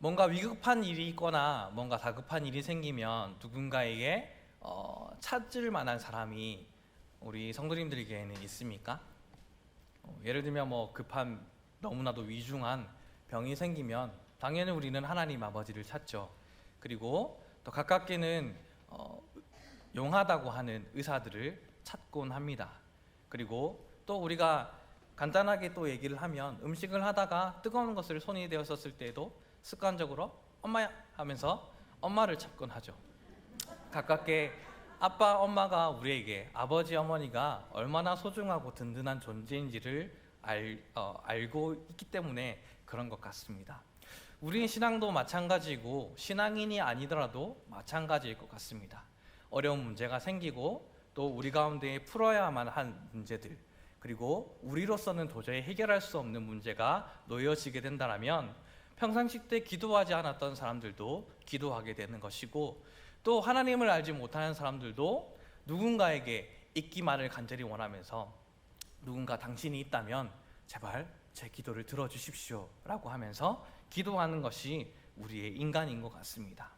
뭔가 위급한 일이 있거나 뭔가 다급한 일이 생기면 누군가에게 찾을 만한 사람이 우리 성도님들에게는 있습니까? 예를 들면 뭐 급한 너무나도 위중한 병이 생기면 당연히 우리는 하나님 아버지를 찾죠. 그리고 또 가깝게는 용하다고 하는 의사들을 찾곤 합니다. 그리고 또 우리가 간단하게 또 얘기를 하면 음식을 하다가 뜨거운 것을 손이 대었었을 때에도 습관적으로 엄마야 하면서 엄마를 찾곤 하죠. 가깝게 아빠, 엄마가 우리에게 아버지, 어머니가 얼마나 소중하고 든든한 존재인지를 알고 있기 때문에 그런 것 같습니다. 우리 신앙도 마찬가지고 신앙인이 아니더라도 마찬가지일 것 같습니다. 어려운 문제가 생기고 또 우리 가운데 풀어야만 한 문제들, 그리고 우리로서는 도저히 해결할 수 없는 문제가 놓여지게 된다면 평상시 때 기도하지 않았던 사람들도 기도하게 되는 것이고, 또 하나님을 알지 못하는 사람들도 누군가에게 있기만을 간절히 원하면서 누군가 당신이 있다면 제발 제 기도를 들어주십시오 라고 하면서 기도하는 것이 우리의 인간인 것 같습니다.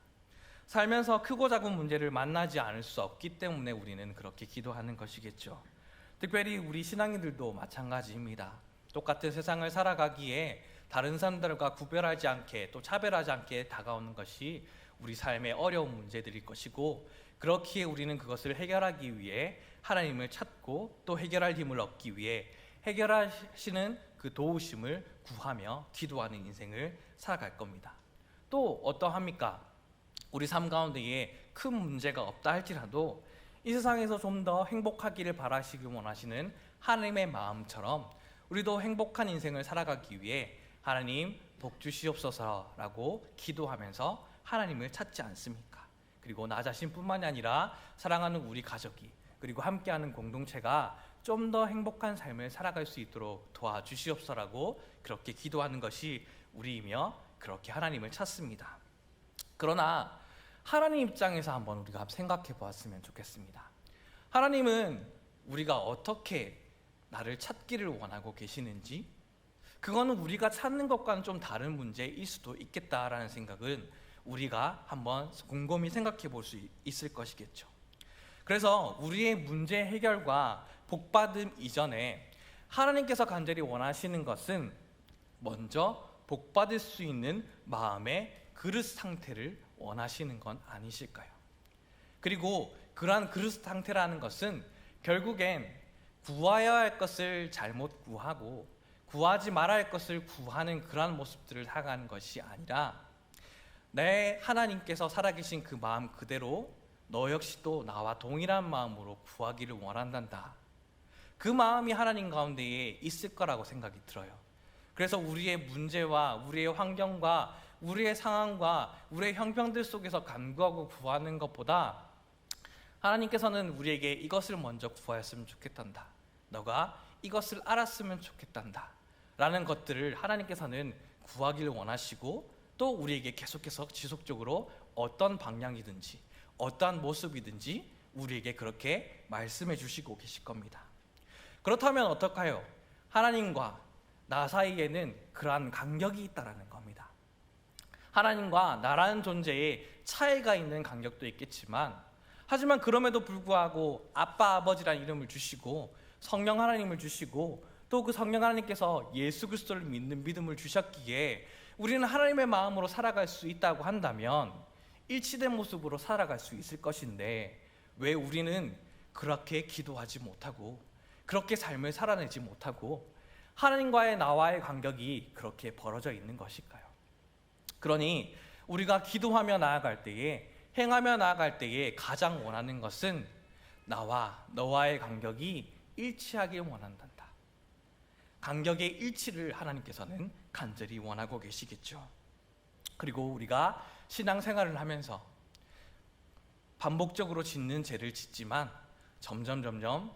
살면서 크고 작은 문제를 만나지 않을 수 없기 때문에 우리는 그렇게 기도하는 것이겠죠. 특별히 우리 신앙인들도 마찬가지입니다. 똑같은 세상을 살아가기에 다른 사람들과 구별하지 않게 또 차별하지 않게 다가오는 것이 우리 삶의 어려운 문제들일 것이고, 그렇기에 우리는 그것을 해결하기 위해 하나님을 찾고 또 해결할 힘을 얻기 위해 해결하시는 그 도우심을 구하며 기도하는 인생을 살아갈 겁니다. 또 어떠합니까? 우리 삶 가운데에 큰 문제가 없다 할지라도 이 세상에서 좀 더 행복하기를 바라시길 원하시는 하나님의 마음처럼 우리도 행복한 인생을 살아가기 위해 하나님 복 주시옵소서라고 기도하면서 하나님을 찾지 않습니까? 그리고 나 자신뿐만이 아니라 사랑하는 우리 가족이, 그리고 함께하는 공동체가 좀 더 행복한 삶을 살아갈 수 있도록 도와주시옵소서라고 그렇게 기도하는 것이 우리이며 그렇게 하나님을 찾습니다. 그러나 하나님 입장에서 한번 우리가 생각해 보았으면 좋겠습니다. 하나님은 우리가 어떻게 나를 찾기를 원하고 계시는지, 그거는 우리가 찾는 것과는 좀 다른 문제일 수도 있겠다라는 생각은 우리가 한번 곰곰이 생각해 볼 수 있을 것이겠죠. 그래서 우리의 문제 해결과 복받음 이전에 하나님께서 간절히 원하시는 것은 먼저 복받을 수 있는 마음의 그릇 상태를 원하시는 건 아니실까요? 그리고 그러한 그릇 상태라는 것은 결국엔 구하여야 할 것을 잘못 구하고 구하지 말아야 할 것을 구하는 그러한 모습들을 살아가는 것이 아니라, 내 하나님께서 살아계신 그 마음 그대로 너 역시도 나와 동일한 마음으로 구하기를 원한단다. 그 마음이 하나님 가운데에 있을 거라고 생각이 들어요. 그래서 우리의 문제와 우리의 환경과 우리의 상황과 우리의 형편들 속에서 간구하고 구하는 것보다 하나님께서는 우리에게 이것을 먼저 구하였으면 좋겠단다, 너가 이것을 알았으면 좋겠단다 라는 것들을 하나님께서는 구하기를 원하시고, 또 우리에게 계속해서 지속적으로 어떤 방향이든지 어떠한 모습이든지 우리에게 그렇게 말씀해 주시고 계실 겁니다. 그렇다면 어떨까요? 하나님과 나 사이에는 그러한 간격이 있다라는 겁니다. 하나님과 나라는 존재에 차이가 있는 간격도 있겠지만, 하지만 그럼에도 불구하고 아빠, 아버지라는 이름을 주시고 성령 하나님을 주시고 또 그 성령 하나님께서 예수 그리스도를 믿는 믿음을 주셨기에 우리는 하나님의 마음으로 살아갈 수 있다고 한다면 일치된 모습으로 살아갈 수 있을 것인데, 왜 우리는 그렇게 기도하지 못하고 그렇게 삶을 살아내지 못하고 하나님과의 나와의 간격이 그렇게 벌어져 있는 것일까요? 그러니 우리가 기도하며 나아갈 때에, 행하며 나아갈 때에 가장 원하는 것은 나와 너와의 간격이 일치하길 원한단다. 간격의 일치를 하나님께서는 간절히 원하고 계시겠죠. 그리고 우리가 신앙생활을 하면서 반복적으로 짓는 죄를 짓지만 점점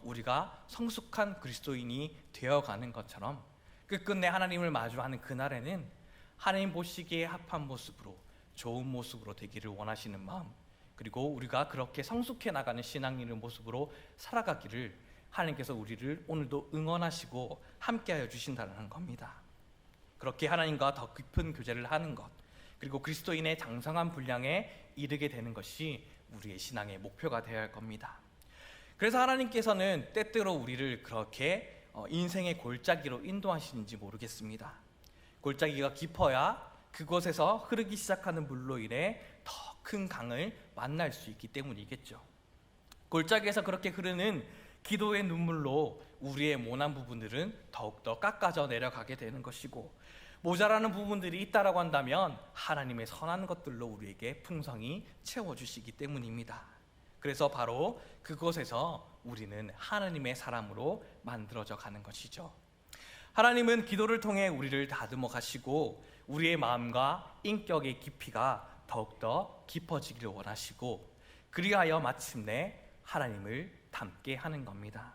우리가 성숙한 그리스도인이 되어가는 것처럼 끝끝내 하나님을 마주하는 그날에는 하나님 보시기에 합한 모습으로, 좋은 모습으로 되기를 원하시는 마음, 그리고 우리가 그렇게 성숙해 나가는 신앙인의 모습으로 살아가기를 하나님께서 우리를 오늘도 응원하시고 함께하여 주신다는 겁니다. 그렇게 하나님과 더 깊은 교제를 하는 것, 그리고 그리스도인의 장성한 분량에 이르게 되는 것이 우리의 신앙의 목표가 되어야 할 겁니다. 그래서 하나님께서는 때때로 우리를 그렇게 인생의 골짜기로 인도하시는지 모르겠습니다. 골짜기가 깊어야 그곳에서 흐르기 시작하는 물로 인해 더 큰 강을 만날 수 있기 때문이겠죠. 골짜기에서 그렇게 흐르는 기도의 눈물로 우리의 모난 부분들은 더욱더 깎아져 내려가게 되는 것이고, 모자라는 부분들이 있다라고 한다면 하나님의 선한 것들로 우리에게 풍성히 채워주시기 때문입니다. 그래서 바로 그곳에서 우리는 하나님의 사람으로 만들어져 가는 것이죠. 하나님은 기도를 통해 우리를 다듬어 가시고 우리의 마음과 인격의 깊이가 더욱더 깊어지기를 원하시고, 그리하여 마침내 하나님을 닮게 하는 겁니다.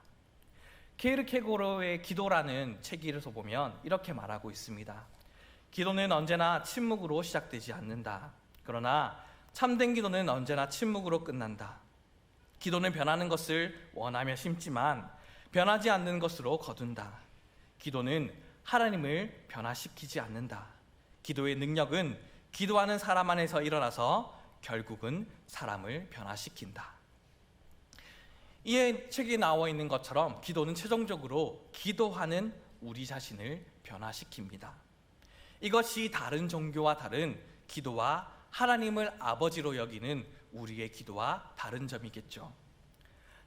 케르케고르의 기도라는 책에서 보면 이렇게 말하고 있습니다. 기도는 언제나 침묵으로 시작되지 않는다. 그러나 참된 기도는 언제나 침묵으로 끝난다. 기도는 변하는 것을 원하며 심지만 변하지 않는 것으로 거둔다. 기도는 하나님을 변화시키지 않는다. 기도의 능력은 기도하는 사람 안에서 일어나서 결국은 사람을 변화시킨다. 이 책에 나와 있는 것처럼 기도는 최종적으로 기도하는 우리 자신을 변화시킵니다. 이것이 다른 종교와 다른 기도와 하나님을 아버지로 여기는 우리의 기도와 다른 점이겠죠.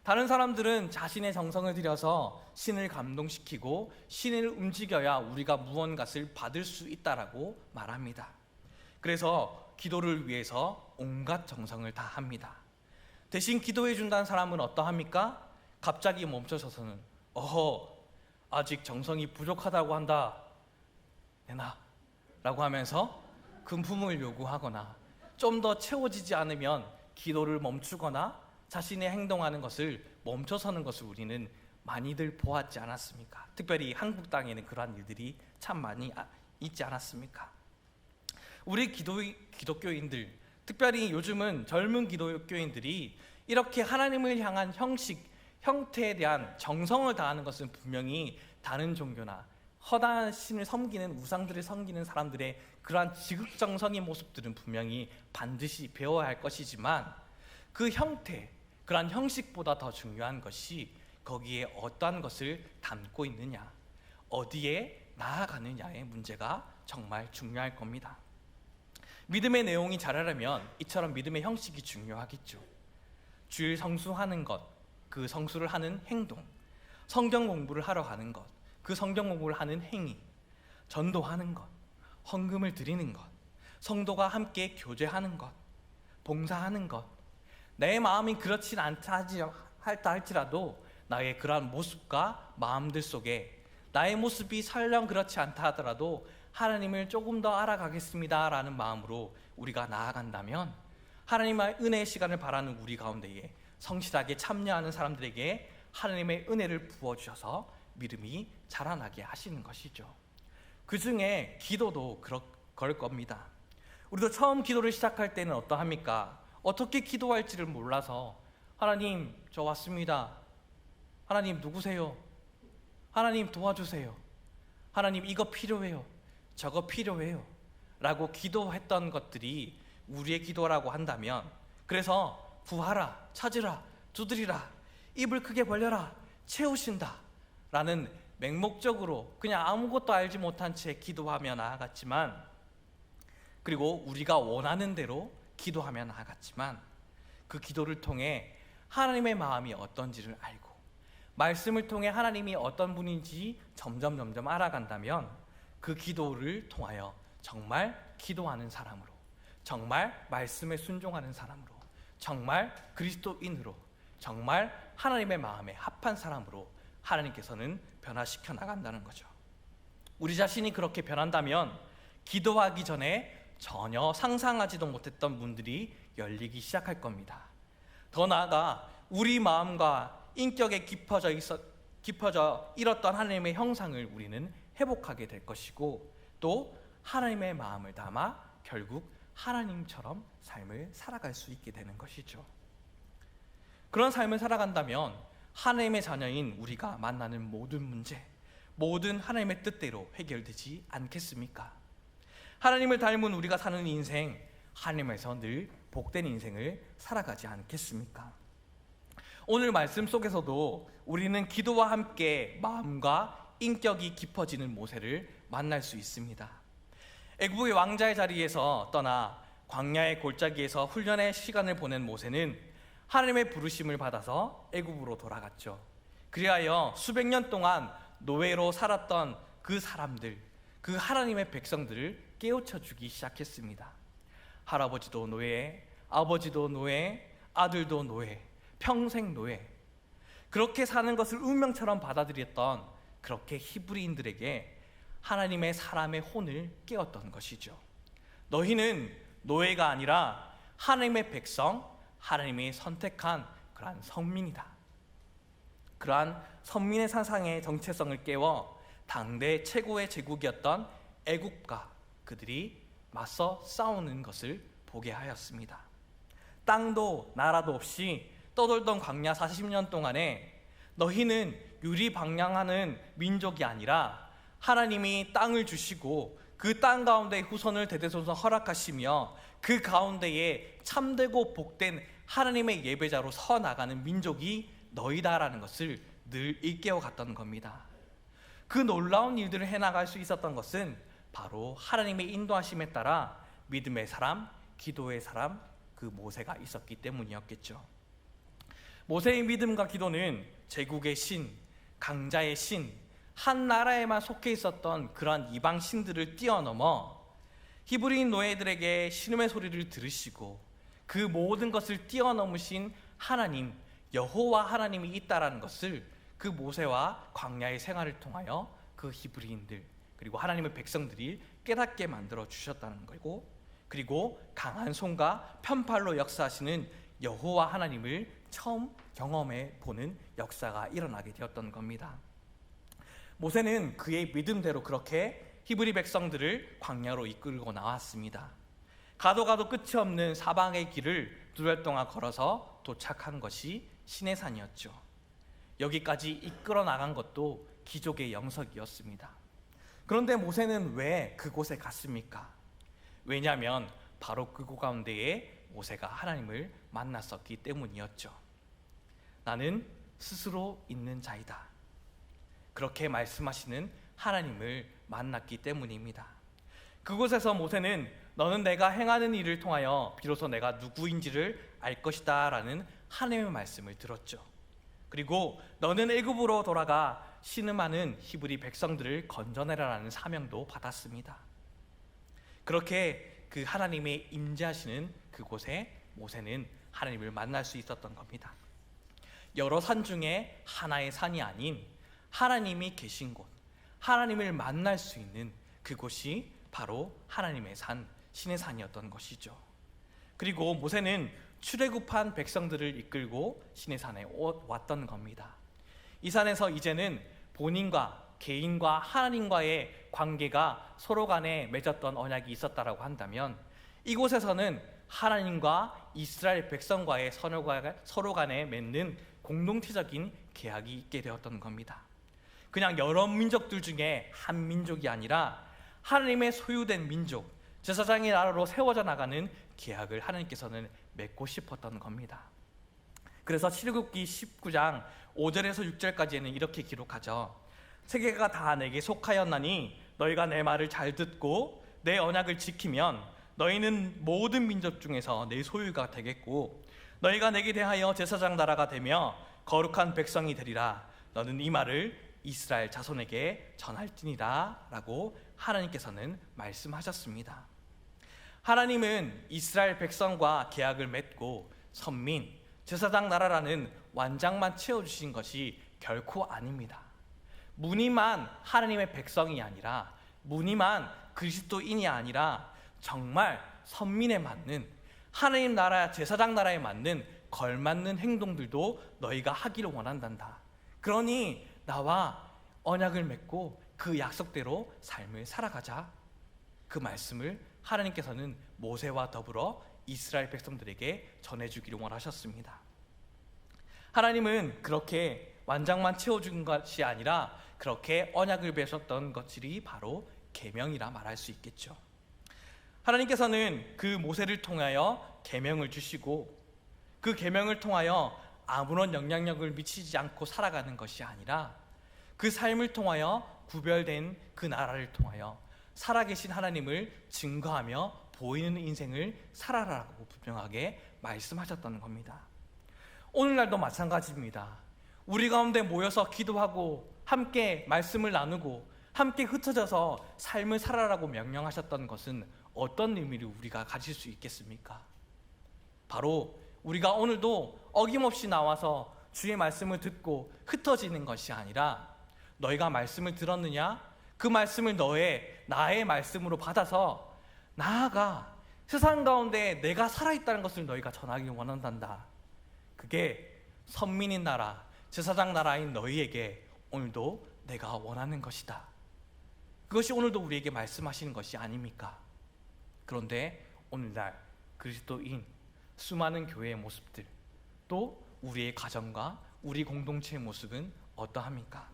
다른 사람들은 자신의 정성을 들여서 신을 감동시키고 신을 움직여야 우리가 무언가를 받을 수 있다라고 말합니다. 그래서 기도를 위해서 온갖 정성을 다 합니다. 대신 기도해 준다는 사람은 어떠합니까? 갑자기 멈춰서서는 아직 정성이 부족하다고 한다, 내놔 라고 하면서 금품을 요구하거나, 좀 더 채워지지 않으면 기도를 멈추거나 자신의 행동하는 것을 멈춰서는 것을 우리는 많이들 보았지 않았습니까? 특별히 한국 땅에는 그러한 일들이 참 많이 있지 않았습니까? 우리 기독교인들, 특별히 요즘은 젊은 기독교인들이 이렇게 하나님을 향한 형태에 대한 정성을 다하는 것은 분명히 다른 종교나 허다한 신을 섬기는, 우상들을 섬기는 사람들의 그러한 지극정성의 모습들은 분명히 반드시 배워야 할 것이지만, 그 형태, 그러한 형식보다 더 중요한 것이 거기에 어떠한 것을 담고 있느냐, 어디에 나아가느냐의 문제가 정말 중요할 겁니다. 믿음의 내용이 잘하려면 이처럼 믿음의 형식이 중요하겠죠. 주일 성수하는 것, 그 성수를 하는 행동, 성경 공부를 하러 가는 것, 그 성경 공부를 하는 행위, 전도하는 것, 헌금을 드리는 것, 성도가 함께 교제하는 것, 봉사하는 것, 내 마음이 그렇진 않다 할지라도 나의 그러한 모습과 마음들 속에 나의 모습이 설령 그렇지 않다 하더라도 하나님을 조금 더 알아가겠습니다 라는 마음으로 우리가 나아간다면, 하나님의 은혜의 시간을 바라는 우리 가운데에 성실하게 참여하는 사람들에게 하나님의 은혜를 부어주셔서 믿음이 자라나게 하시는 것이죠. 그 중에 기도도 그럴 겁니다. 우리도 처음 기도를 시작할 때는 어떠합니까? 어떻게 기도할지를 몰라서 하나님 저 왔습니다, 하나님 누구세요? 하나님 도와주세요, 하나님 이거 필요해요, 저거 필요해요 라고 기도했던 것들이 우리의 기도라고 한다면, 그래서 구하라, 찾으라, 두드리라, 입을 크게 벌려라, 채우신다 라는 맹목적으로 그냥 아무것도 알지 못한 채 기도하며 나아갔지만, 그리고 우리가 원하는 대로 기도하며 나아갔지만, 그 기도를 통해 하나님의 마음이 어떤지를 알고 말씀을 통해 하나님이 어떤 분인지 점점 알아간다면, 그 기도를 통하여 정말 기도하는 사람으로, 정말 말씀에 순종하는 사람으로, 정말 그리스도인으로, 정말 하나님의 마음에 합한 사람으로 하나님께서는 변화시켜 나간다는 거죠. 우리 자신이 그렇게 변한다면 기도하기 전에 전혀 상상하지도 못했던 문들이 열리기 시작할 겁니다. 더 나아가 우리 마음과 인격에 깊어져 잃었던 하나님의 형상을 우리는 회복하게 될 것이고, 또 하나님의 마음을 담아 결국 하나님처럼 삶을 살아갈 수 있게 되는 것이죠. 그런 삶을 살아간다면 하나님의 자녀인 우리가 만나는 모든 문제, 모든 하나님의 뜻대로 해결되지 않겠습니까? 하나님을 닮은 우리가 사는 인생, 하나님에서 늘 복된 인생을 살아가지 않겠습니까? 오늘 말씀 속에서도 우리는 기도와 함께 마음과 인격이 깊어지는 모세를 만날 수 있습니다. 애굽의 왕자의 자리에서 떠나 광야의 골짜기에서 훈련의 시간을 보낸 모세는 하나님의 부르심을 받아서 애굽으로 돌아갔죠. 그리하여 수백 년 동안 노예로 살았던 그 사람들, 그 하나님의 백성들을 깨우쳐 주기 시작했습니다. 할아버지도 노예, 아버지도 노예, 아들도 노예, 평생 노예. 그렇게 사는 것을 운명처럼 받아들였던 그렇게 히브리인들에게 하나님의 사람의 혼을 깨웠던 것이죠. 너희는 노예가 아니라 하나님의 백성, 하나님이 선택한 그러한 선민이다. 그러한 선민의 사상의 정체성을 깨워 당대 최고의 제국이었던 애국과 그들이 맞서 싸우는 것을 보게 하였습니다. 땅도 나라도 없이 떠돌던 광야 40년 동안에 너희는 유리방랑하는 민족이 아니라 하나님이 땅을 주시고 그 땅 가운데 후손을 대대손손 허락하시며 그 가운데에 참되고 복된 하나님의 예배자로 서 나가는 민족이 너희다라는 것을 늘 일깨워 갔던 겁니다. 그 놀라운 일들을 해나갈 수 있었던 것은 바로 하나님의 인도하심에 따라 믿음의 사람, 기도의 사람, 그 모세가 있었기 때문이었겠죠. 모세의 믿음과 기도는 제국의 신, 강자의 신, 한 나라에만 속해 있었던 그러한 이방 신들을 뛰어넘어 히브리인 노예들에게 신음의 소리를 들으시고 그 모든 것을 뛰어넘으신 하나님, 여호와 하나님이 있다라는 것을 그 모세와 광야의 생활을 통하여 그 히브리인들 그리고 하나님의 백성들이 깨닫게 만들어 주셨다는 거고, 그리고 강한 손과 편팔로 역사하시는 여호와 하나님을 처음 경험해 보는 역사가 일어나게 되었던 겁니다. 모세는 그의 믿음대로 그렇게 히브리 백성들을 광야로 이끌고 나왔습니다. 가도 끝이 없는 사방의 길을 2달 동안 걸어서 도착한 것이 시내산이었죠. 여기까지 이끌어 나간 것도 기적의 영석이었습니다. 그런데 모세는 왜 그곳에 갔습니까? 왜냐하면 바로 그곳 가운데에 모세가 하나님을 만났었기 때문이었죠. 나는 스스로 있는 자이다. 그렇게 말씀하시는 하나님을 만났기 때문입니다. 그곳에서 모세는 너는 내가 행하는 일을 통하여 비로소 내가 누구인지를 알 것이다 라는 하나님의 말씀을 들었죠. 그리고 너는 애굽으로 돌아가 신음하는 히브리 백성들을 건져내라라는 사명도 받았습니다. 그렇게 그 하나님의 임재하시는 그곳에 모세는 하나님을 만날 수 있었던 겁니다. 여러 산 중에 하나의 산이 아닌 하나님이 계신 곳, 하나님을 만날 수 있는 그곳이 바로 하나님의 산, 신의 산이었던 것이죠. 그리고 모세는 출애굽한 백성들을 이끌고 신의 산에 왔던 겁니다. 이 산에서 이제는 본인과 개인과 하나님과의 관계가 서로 간에 맺었던 언약이 있었다라고 한다면, 이곳에서는 하나님과 이스라엘 백성과의 서로 간에 맺는 공동체적인 계약이 있게 되었던 겁니다. 그냥 여러 민족들 중에 한 민족이 아니라 하나님의 소유된 민족, 제사장의 나라로 세워져 나가는 계약을 하나님께서는 맺고 싶었던 겁니다. 그래서 출애굽기 19장 5절에서 6절까지는 이렇게 기록하죠. 세계가 다 내게 속하였나니 너희가 내 말을 잘 듣고 내 언약을 지키면 너희는 모든 민족 중에서 내 소유가 되겠고 너희가 내게 대하여 제사장 나라가 되며 거룩한 백성이 되리라. 너는 이 말을 이스라엘 자손에게 전할지니라 라고 하나님께서는 말씀하셨습니다. 하나님은 이스라엘 백성과 계약을 맺고 선민, 제사장 나라라는 완장만 채워주신 것이 결코 아닙니다. 무늬만 하나님의 백성이 아니라, 무늬만 그리스도인이 아니라 정말 선민에 맞는, 하나님 나라, 제사장 나라에 맞는 걸맞는 행동들도 너희가 하기를 원한단다. 그러니 나와 언약을 맺고 그 약속대로 삶을 살아가자. 그 말씀을 하나님께서는 모세와 더불어 이스라엘 백성들에게 전해주기를 원하셨습니다. 하나님은 그렇게 완장만 채워준 것이 아니라 그렇게 언약을 맺었던 것들이 바로 계명이라 말할 수 있겠죠. 하나님께서는 그 모세를 통하여 계명을 주시고 그 계명을 통하여 아무런 영향력을 미치지 않고 살아가는 것이 아니라 그 삶을 통하여 구별된 그 나라를 통하여 살아계신 하나님을 증거하며 보이는 인생을 살아라라고 분명하게 말씀하셨다는 겁니다. 오늘날도 마찬가지입니다. 우리 가운데 모여서 기도하고 함께 말씀을 나누고 함께 흩어져서 삶을 살아라고 명령하셨던 것은 어떤 의미를 우리가 가질 수 있겠습니까? 바로 우리가 오늘도 어김없이 나와서 주의 말씀을 듣고 흩어지는 것이 아니라 너희가 말씀을 들었느냐? 그 말씀을 나의 말씀으로 받아서 나아가 세상 가운데 내가 살아있다는 것을 너희가 전하기 원한단다. 그게 선민인 나라, 제사장 나라인 너희에게 오늘도 내가 원하는 것이다. 그것이 오늘도 우리에게 말씀하시는 것이 아닙니까? 그런데 오늘날 그리스도인 수많은 교회의 모습들, 또 우리의 가정과 우리 공동체의 모습은 어떠합니까?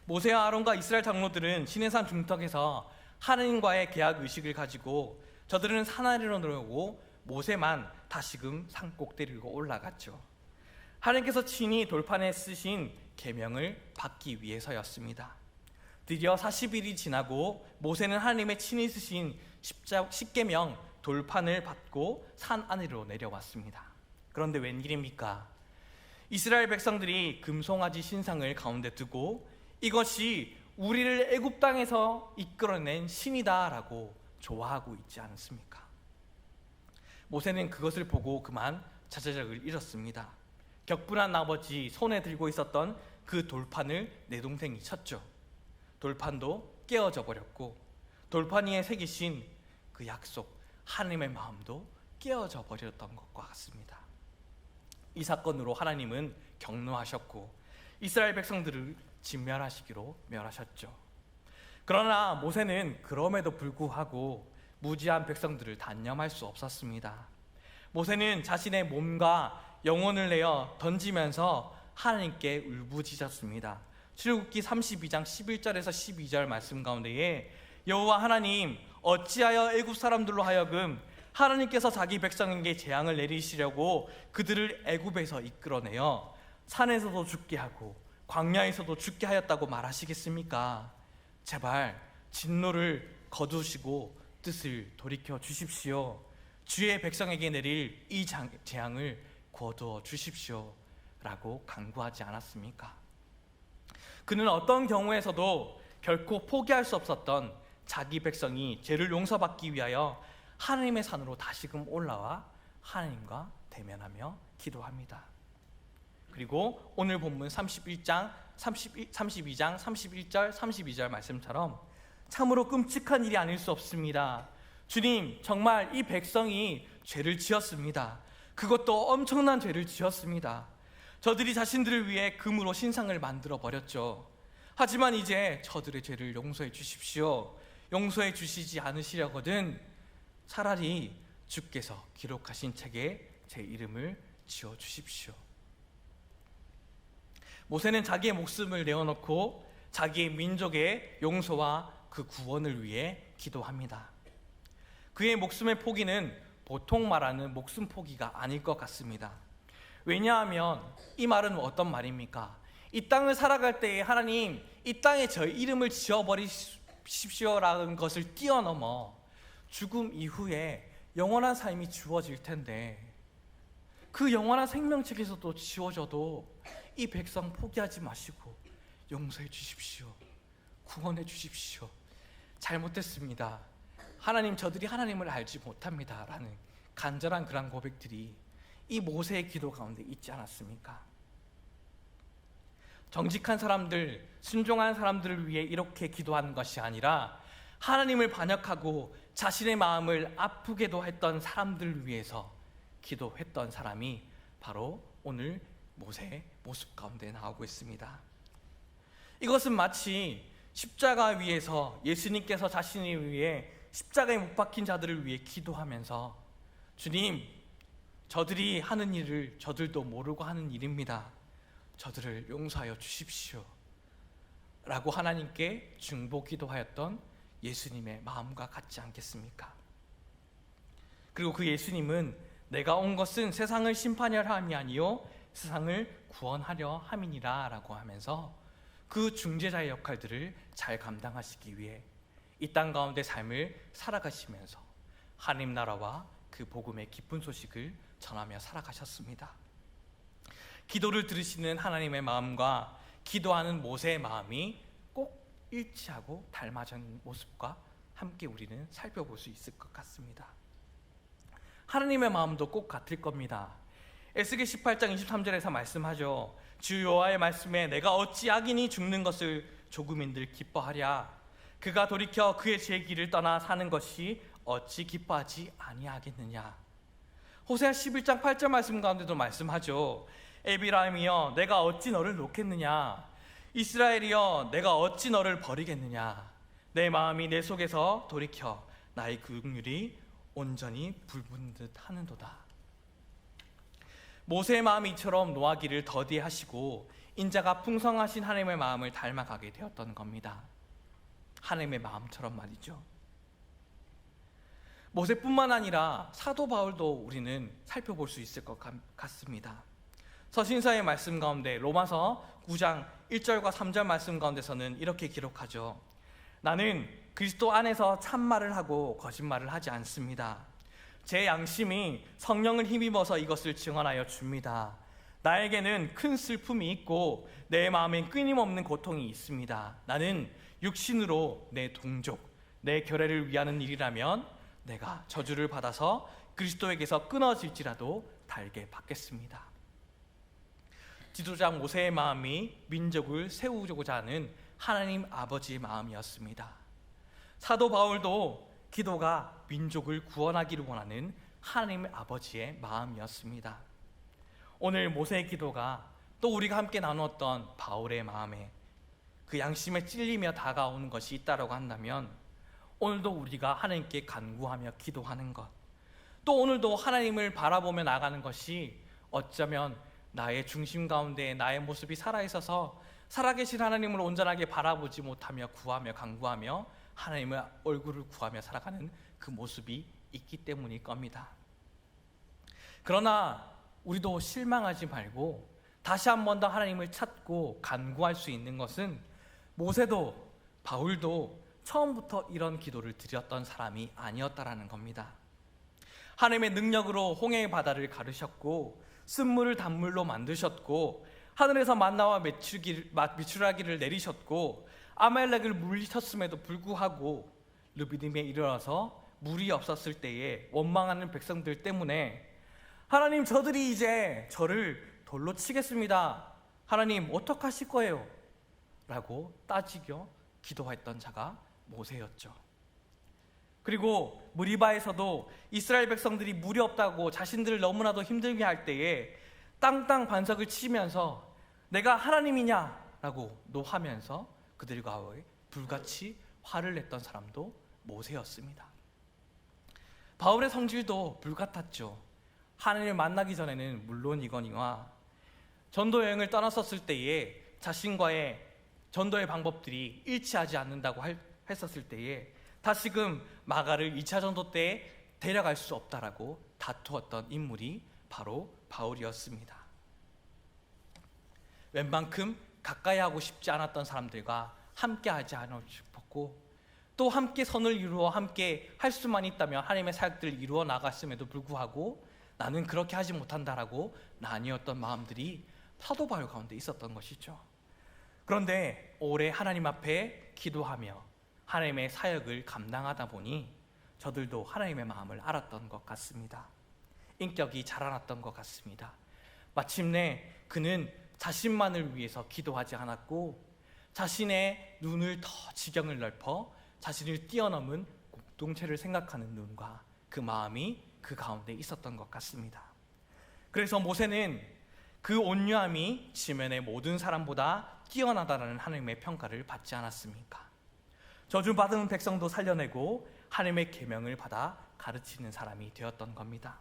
모세와 아론과 이스라엘 장로들은 시내산 중턱에서 하나님과의 계약 의식을 가지고 저들은 산 아래로 내려오고 모세만 다시금 산 꼭대기로 올라갔죠. 하나님께서 친히 돌판에 쓰신 계명을 받기 위해서였습니다. 드디어 40일이 지나고 모세는 하나님의 친히 쓰신 십계명 돌판을 받고 산 안으로 내려왔습니다. 그런데 웬일입니까? 이스라엘 백성들이 금송아지 신상을 가운데 두고 이것이 우리를 애굽 땅에서 이끌어낸 신이다라고 좋아하고 있지 않습니까? 모세는 그것을 보고 그만 자제력을 잃었습니다. 격분한 나머지 손에 들고 있었던 그 돌판을 내 동생이 쳤죠. 돌판도 깨어져 버렸고 돌판 위에 새기신 그 약속, 하나님의 마음도 깨어져 버렸던 것과 같습니다. 이 사건으로 하나님은 격노하셨고 이스라엘 백성들을 진멸하시기로 멸하셨죠. 그러나 모세는 그럼에도 불구하고 무지한 백성들을 단념할 수 없었습니다. 모세는 자신의 몸과 영혼을 내어 던지면서 하나님께 울부짖었습니다. 출애굽기 32장 11절에서 12절 말씀 가운데에 여호와 하나님, 어찌하여 애굽 사람들로 하여금 하나님께서 자기 백성에게 재앙을 내리시려고 그들을 애굽에서 이끌어내어 산에서도 죽게 하고 광야에서도 죽게 하였다고 말하시겠습니까? 제발 진노를 거두시고 뜻을 돌이켜 주십시오. 주의 백성에게 내릴 이 재앙을 거두어 주십시오 라고 간구하지 않았습니까? 그는 어떤 경우에서도 결코 포기할 수 없었던 자기 백성이 죄를 용서받기 위하여 하나님의 산으로 다시금 올라와 하나님과 대면하며 기도합니다. 그리고 오늘 본문 32장 31절 32절 말씀처럼 참으로 끔찍한 일이 아닐 수 없습니다. 주님, 정말 이 백성이 죄를 지었습니다. 그것도 엄청난 죄를 지었습니다. 저들이 자신들을 위해 금으로 신상을 만들어 버렸죠. 하지만 이제 저들의 죄를 용서해 주십시오. 용서해 주시지 않으시려거든 차라리 주께서 기록하신 책에 제 이름을 지어 주십시오. 모세는 자기의 목숨을 내어놓고 자기의 민족의 용서와 그 구원을 위해 기도합니다. 그의 목숨의 포기는 보통 말하는 목숨 포기가 아닐 것 같습니다. 왜냐하면 이 말은 어떤 말입니까? 이 땅을 살아갈 때에 하나님, 이 땅에 저희 이름을 지어버리십시오라는 것을 뛰어넘어 죽음 이후에 영원한 삶이 주어질 텐데 그 영원한 생명책에서도 지워져도 이 백성 포기하지 마시고 용서해 주십시오. 구원해 주십시오. 잘못됐습니다. 하나님, 저들이 하나님을 알지 못합니다 라는 간절한 그런 고백들이 이 모세의 기도 가운데 있지 않았습니까? 정직한 사람들, 순종한 사람들을 위해 이렇게 기도하는 것이 아니라 하나님을 반역하고 자신의 마음을 아프게도 했던 사람들을 위해서 기도했던 사람이 바로 오늘 모세의 모습 가운데 나오고 있습니다. 이것은 마치 십자가 위에서 예수님께서 자신을 위해 십자가에 못 박힌 자들을 위해 기도하면서 주님, 저들이 하는 일을 저들도 모르고 하는 일입니다. 저들을 용서하여 주십시오 라고 하나님께 중보 기도하였던 예수님의 마음과 같지 않겠습니까? 그리고 그 예수님은 내가 온 것은 세상을 심판하려 함이 아니요 세상을 구원하려 함이니라 라고 하면서 그 중재자의 역할들을 잘 감당하시기 위해 이 땅 가운데 삶을 살아가시면서 하나님 나라와 그 복음의 기쁜 소식을 전하며 살아가셨습니다. 기도를 들으시는 하나님의 마음과 기도하는 모세의 마음이 꼭 일치하고 닮아진 모습과 함께 우리는 살펴볼 수 있을 것 같습니다. 하나님의 마음도 꼭 같을 겁니다. 에스겔 18장 23절에서 말씀하죠. 주 여호와의 말씀에 내가 어찌 악인이 죽는 것을 조금인들 기뻐하랴. 그가 돌이켜 그의 제 길을 떠나 사는 것이 어찌 기뻐하지 아니하겠느냐. 호세아 11장 8절 말씀 가운데도 말씀하죠. 에비라임이여 내가 어찌 너를 놓겠느냐. 이스라엘이여 내가 어찌 너를 버리겠느냐. 내 마음이 내 속에서 돌이켜 나의 긍휼이 온전히 불붙는 듯 하는도다. 모세의 마음이 이처럼 노하기를 더디하시고 인자가 풍성하신 하나님의 마음을 닮아가게 되었던 겁니다. 하나님의 마음처럼 말이죠. 모세뿐만 아니라 사도 바울도 우리는 살펴볼 수 있을 것 같습니다. 서신서의 말씀 가운데 로마서 9장 1절과 3절 말씀 가운데서는 이렇게 기록하죠. 나는 그리스도 안에서 참말을 하고 거짓말을 하지 않습니다. 제 양심이 성령을 힘입어서 이것을 증언하여 줍니다. 나에게는 큰 슬픔이 있고 내 마음엔 끊임없는 고통이 있습니다. 나는 육신으로 내 동족, 내 결례를 위하는 일이라면 내가 저주를 받아서 그리스도에게서 끊어질지라도 달게 받겠습니다. 지도자 모세의 마음이 민족을 세우고자 하는 하나님 아버지의 마음이었습니다. 사도 바울도 기도가 민족을 구원하기를 원하는 하나님 아버지의 마음이었습니다. 오늘 모세의 기도가 또 우리가 함께 나누었던 바울의 마음에 그 양심에 찔리며 다가오는 것이 있다고 한다면 오늘도 우리가 하나님께 간구하며 기도하는 것, 또 오늘도 하나님을 바라보며 나가는 것이 어쩌면 나의 중심 가운데 나의 모습이 살아있어서 살아계신 하나님을 온전하게 바라보지 못하며 구하며 간구하며 하나님의 얼굴을 구하며 살아가는 그 모습이 있기 때문일 겁니다. 그러나 우리도 실망하지 말고 다시 한 번 더 하나님을 찾고 간구할 수 있는 것은 모세도 바울도 처음부터 이런 기도를 드렸던 사람이 아니었다라는 겁니다. 하나님의 능력으로 홍해의 바다를 가르셨고 쓴물을 단물로 만드셨고 하늘에서 만나와 메추라기를 내리셨고 아말렉을 물리쳤음에도 불구하고 르비딤에 이르러서 물이 없었을 때에 원망하는 백성들 때문에 하나님 저들이 이제 저를 돌로 치겠습니다. 하나님 어떡하실 거예요? 라고 따지겨 기도했던 자가 모세였죠. 그리고 무리바에서도 이스라엘 백성들이 물이 없다고 자신들을 너무나도 힘들게 할 때에 땅땅 반석을 치면서 내가 하나님이냐? 라고 노하면서 그들과의 불같이 화를 냈던 사람도 모세였습니다. 바울의 성질도 불같았죠. 하나님을 만나기 전에는 물론이거니와 전도 여행을 떠났었을 때에 자신과의 전도의 방법들이 일치하지 않는다고 했었을 때에 다시금 마가를 2차 전도 때에 데려갈 수 없다라고 다투었던 인물이 바로 바울이었습니다. 웬만큼 가까이 하고 싶지 않았던 사람들과 함께 하지 않고 싶었고 또 함께 선을 이루어 함께 할 수만 있다면 하나님의 사역들을 이루어 나갔음에도 불구하고 나는 그렇게 하지 못한다라고 나뉘었던 마음들이 사도 바울 가운데 있었던 것이죠. 그런데 오래 하나님 앞에 기도하며 하나님의 사역을 감당하다 보니 저들도 하나님의 마음을 알았던 것 같습니다. 인격이 자라났던 것 같습니다. 마침내 그는 자신만을 위해서 기도하지 않았고 자신의 눈을 더 지경을 넓혀 자신을 뛰어넘은 공동체를 생각하는 눈과 그 마음이 그 가운데 있었던 것 같습니다. 그래서 모세는 그 온유함이 지면의 모든 사람보다 뛰어나다라는 하나님의 평가를 받지 않았습니까? 저주받은 백성도 살려내고 하나님의 계명을 받아 가르치는 사람이 되었던 겁니다.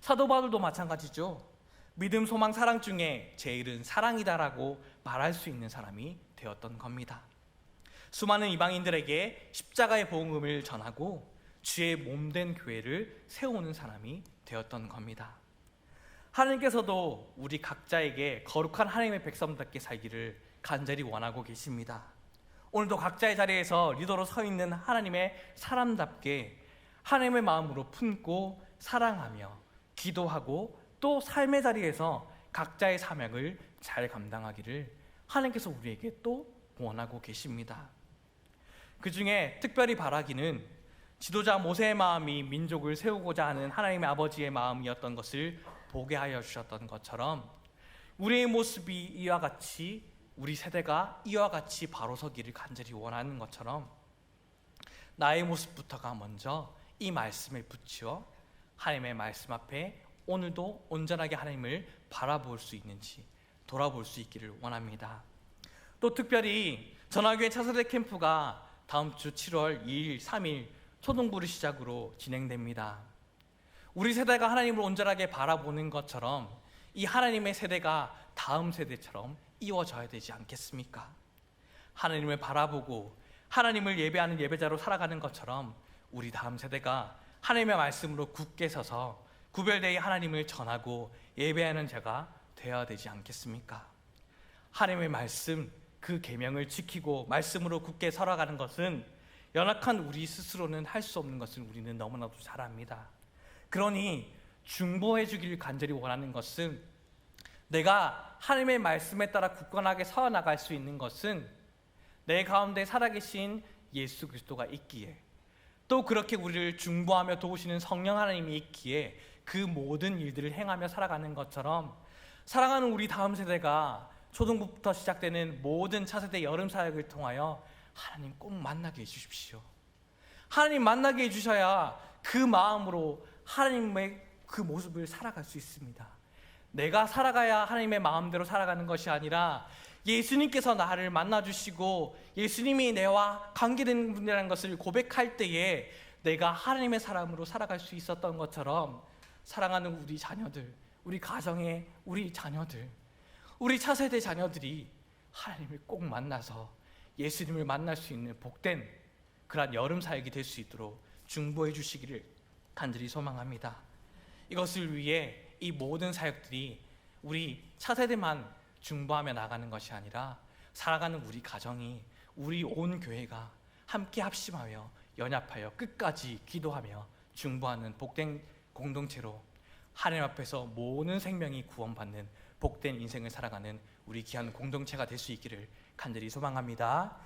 사도 바울도 마찬가지죠. 믿음, 소망, 사랑 중에 제일은 사랑이다라고 말할 수 있는 사람이 되었던 겁니다. 수많은 이방인들에게 십자가의 복음을 전하고 주의 몸된 교회를 세우는 사람이 되었던 겁니다. 하나님께서도 우리 각자에게 거룩한 하나님의 백성답게 살기를 간절히 원하고 계십니다. 오늘도 각자의 자리에서 리더로 서 있는 하나님의 사람답게 하나님의 마음으로 품고 사랑하며 기도하고 또 삶의 자리에서 각자의 사명을 잘 감당하기를 하나님께서 우리에게 또 원하고 계십니다. 그 중에 특별히 바라기는 지도자 모세의 마음이 민족을 세우고자 하는 하나님의 아버지의 마음이었던 것을 보게 하여 주셨던 것처럼 우리의 모습이 이와 같이 우리 세대가 이와 같이 바로 서기를 간절히 원하는 것처럼 나의 모습부터가 먼저 이 말씀에 붙여 하나님의 말씀 앞에 오늘도 온전하게 하나님을 바라볼 수 있는지 돌아볼 수 있기를 원합니다. 또 특별히 전화교회 차세대 캠프가 다음 주 7월 2일, 3일 초등부를 시작으로 진행됩니다. 우리 세대가 하나님을 온전하게 바라보는 것처럼 이 하나님의 세대가 다음 세대처럼 이루어져야 되지 않겠습니까? 하나님을 바라보고 하나님을 예배하는 예배자로 살아가는 것처럼 우리 다음 세대가 하나님의 말씀으로 굳게 서서 구별되이 하나님을 전하고 예배하는 자가 되어야 되지 않겠습니까? 하나님의 말씀, 그 계명을 지키고 말씀으로 굳게 살아가는 것은 연약한 우리 스스로는 할 수 없는 것을 우리는 너무나도 잘 압니다. 그러니 중보해 주기를 간절히 원하는 것은 내가 하나님의 말씀에 따라 굳건하게 서 나갈 수 있는 것은 내 가운데 살아계신 예수 그리스도가 있기에 또 그렇게 우리를 중보하며 도우시는 성령 하나님이 있기에 그 모든 일들을 행하며 살아가는 것처럼 사랑하는 우리 다음 세대가 초등부부터 시작되는 모든 차세대 여름 사역을 통하여 하나님 꼭 만나게 해주십시오. 하나님 만나게 해주셔야 그 마음으로 하나님의 그 모습을 살아갈 수 있습니다. 내가 살아가야 하나님의 마음대로 살아가는 것이 아니라 예수님께서 나를 만나주시고 예수님이 내와 관계된 분이라는 것을 고백할 때에 내가 하나님의 사람으로 살아갈 수 있었던 것처럼 사랑하는 우리 자녀들, 우리 가정의 우리 자녀들, 우리 차세대 자녀들이 하나님을 꼭 만나서 예수님을 만날 수 있는 복된 그러한 여름 사역이 될 수 있도록 중보해 주시기를 간절히 소망합니다. 이것을 위해 이 모든 사역들이 우리 차세대만 중보하며 나가는 것이 아니라 살아가는 우리 가정이, 우리 온 교회가 함께 합심하여 연합하여 끝까지 기도하며 중보하는 복된 공동체로 하나님 앞에서 모든 생명이 구원받는 복된 인생을 살아가는 우리 귀한 공동체가 될 수 있기를 간절히 소망합니다.